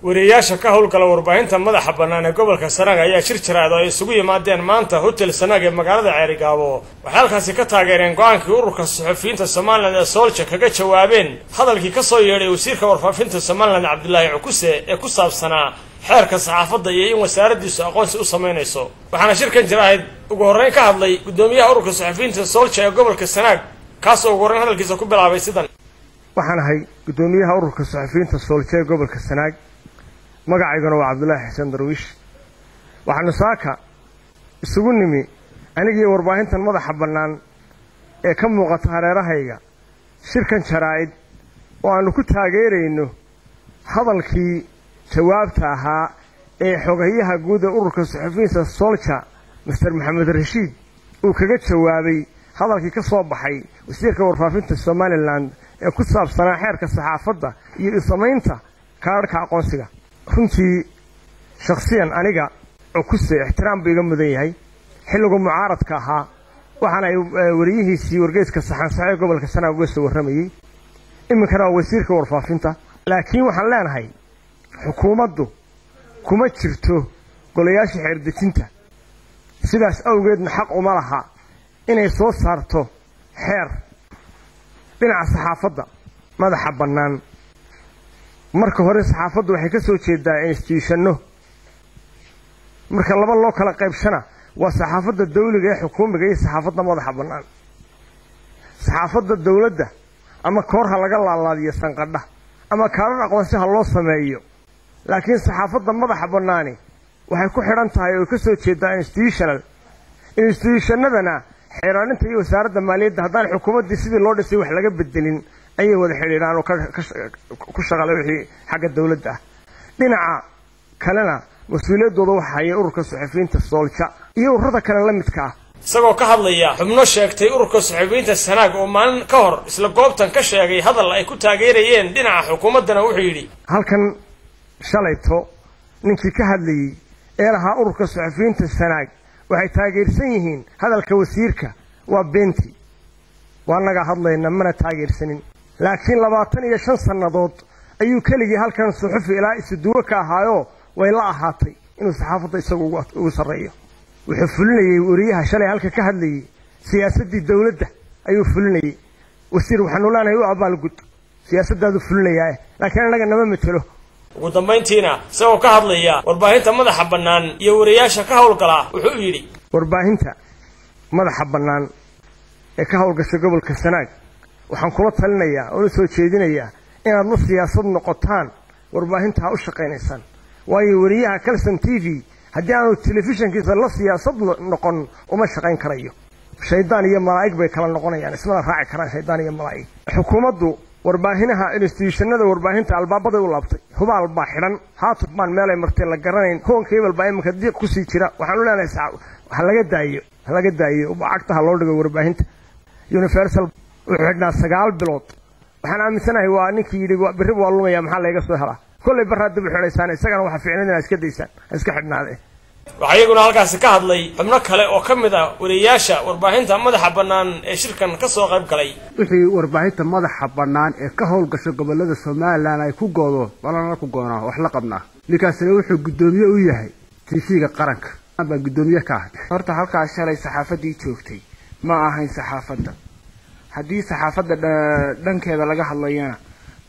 wariyaasha ka howlgala warbaahinta madaxa bannaan ee gobolka Sanaag ayaa shir jiraad oo ay isugu yimaadeen maanta hotel Sanaag ee magaalada Ceerigaabo waxay halkaasi ka taageereen go'aankii ururka suxufiyiinta Soomaaliland ee Solja kaga jawaabeen hadalkii ka soo yeedhay wasiirka warfaafinta Soomaaliland Cabdullaahi Cukuse ee ku saabsanaa xeerka saxaafadda iyo in wasaaraddiisu aqoonsi u sameynayso waxaana shirkan jiraad ugu horreyn ka hadlay gudoomiyaha ururka suxufiyiinta Solja ee gobolka Sanaag kaas oo ugu horreyn hadalkiisa ku bilaabay sidan waxaan ahay gudoomiyaha ururka suxufiyiinta Solja ee gobolka Sanaag magacayguna waa Cabdullaahi Xasan Darwiish waxaanu saaka isugu nimi anigii warbaahintan madaxa bannaan ee ka muuqata hareerahayga shirkan jaraa'id oo aanu ku taageerayno hadalkii jawaabta ahaa ee xogayaha guud ee ururka suxufiyiinta Solja Mr. Maxamed Rashiid uu kaga jawaabay hadalkii ka soo baxay wasiirka warfaafinta Soomaaliland ee ku saabsanaa xeerka saxaafadda iyo samaynta kaarka aqoonsiga runtii shakhsiyan aniga Cukuse ixtiraam biga mudan yahay xilliga mucaaradka ahaa waxaana wariyihiisii wargeyska saxan gobolka Sanaag uga soo waramayay iminkana wasiirka warfaafinta laakiin waxaan leenahay xukuumaddu kuma jirto golayaasha xeer dejinta sidaas awgeedna xaq uma laha inay soo saarto xeer dhinaca saxaafadda madaxa bannaan marka hore saxaafaddu waxay ka soo jeedaa institutionno marka laba loo kala qaybshana waa saxaafadda dawliga ee xukuumiga iyo saxaafadda madaxa bannaan saxaafadda dawladda ama koorha laga laalaadiyo sanqadha ama kaarar aqoonsi ha loo sameeyo laakiin saxaafadda madaxa bannaani waxay ku xidhan tahay oo ka soo jeedaa institutionadana xeeraarinta iyo wasaaradda maaliyadda haddaan xukuumaddii sidii loo dhisay wax laga bedelin ayay wada xiriiraan oo ku shaqale wixii xagga dawladda ah dhinaca kalena mas'uuliyadooda waxa haya ururka suxufiyiinta Solja iyo ururada kale la midka ah isagoo ka hadlaya xubno sheegtay ururka suxufiyiinta Sanaag oo maalin ka hor isla goobtan ka sheegay hadal ay ku taageerayeen dhinaca xukuumaddana wuxuu yidhi halkan shalayto ninkii ka hadlayay ee lahaa ururka suxufiyiinta Sanaag waxay taageersan yihiin hadalka wasiirka waa beenti waa naga hadlayna mana taageersanin laakiin 25 sanadood ayuu keligii halkan suxufi ilaa isuduwa ka ahaayo way la ahaatay inuu saxaafadda isagu ugu sareeyo wuxuu fulinayay wariyaha shalay halka ka hadlayay siyaasadii dawladda ayuu fulinayay wasiir waxaanu leenahay u abaalgud siyaasadaadu fulinayaa laakiin anaga nama matalo ugu dambeyntiina isagoo ka hadlaya warbaahinta madaxa bannaan iyo wariyaasha ka howlgala wuxuu yidhi warbaahinta madaxa bannaan ee ka howlgasha gobolka Sanaag waxaan kula talinayaa oo soo jeedinayaa inaad la siyaasad noqotaan warbaahinta u shaqeynaysan waayo wariyaha Kalsan TV haddii aanu telefishinkiisa la siyaasad noqon uma shaqeyn karayo shaydaan iyo malaa'ig bay kala noqonayaan isma raaci karaan shaydaan iyo malaa'ig xukuumaddu warbaahinaha institutionada warbaahinta albaabada u laabtay hubaal baa xiran haatubaan meel ay martay la garanayn hoonkeyba baa imka diiq ku sii jira waxaan u leenahay waxa laga daayo bacagtaha loo dhigo warbaahinta Universal wuxuu xidhnaa 9 bilood waxaan aaminsanahay waa ninkii yidhi birri waa lumaya maxaa laga soo helaa kulli barra dib u xidhaysaan isagana waxa fiicnaan iska daysaan iska xidhnaadeen waxaa iyaguna halkaasi ka hadlay xubno kale oo ka mid ah wariyaasha warbaahinta madaxa bannaan ee shirkan ka soo qayb galay wixii warbaahinta madaxa bannaan ee ka howlgasha gobolada Soomaaliland ay ku goodo walana ku goonaa wax la qabnaa ninkaasina wuxuu gudoomiye u yahay TV-ga qaranka baa gudoomiye ka ah horta halkaas shalay saxaafadii joogtay ma ahayn saxaafadda haddii saxaafadda dhankeeda laga hadlayana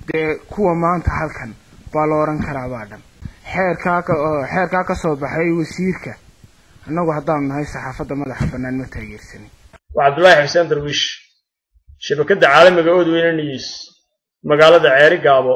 dee kuwa maanta halkan baa la oran karaa baa dhan xeerkaa ka soo baxay wasiirka annagu haddaan nahay saxaafadda madaxa bannaan ma taageersanin waa Cabdullaahi Xasan Darwiish shabakadda caalamiga oo Odweyne News magaalada Ceerigaabo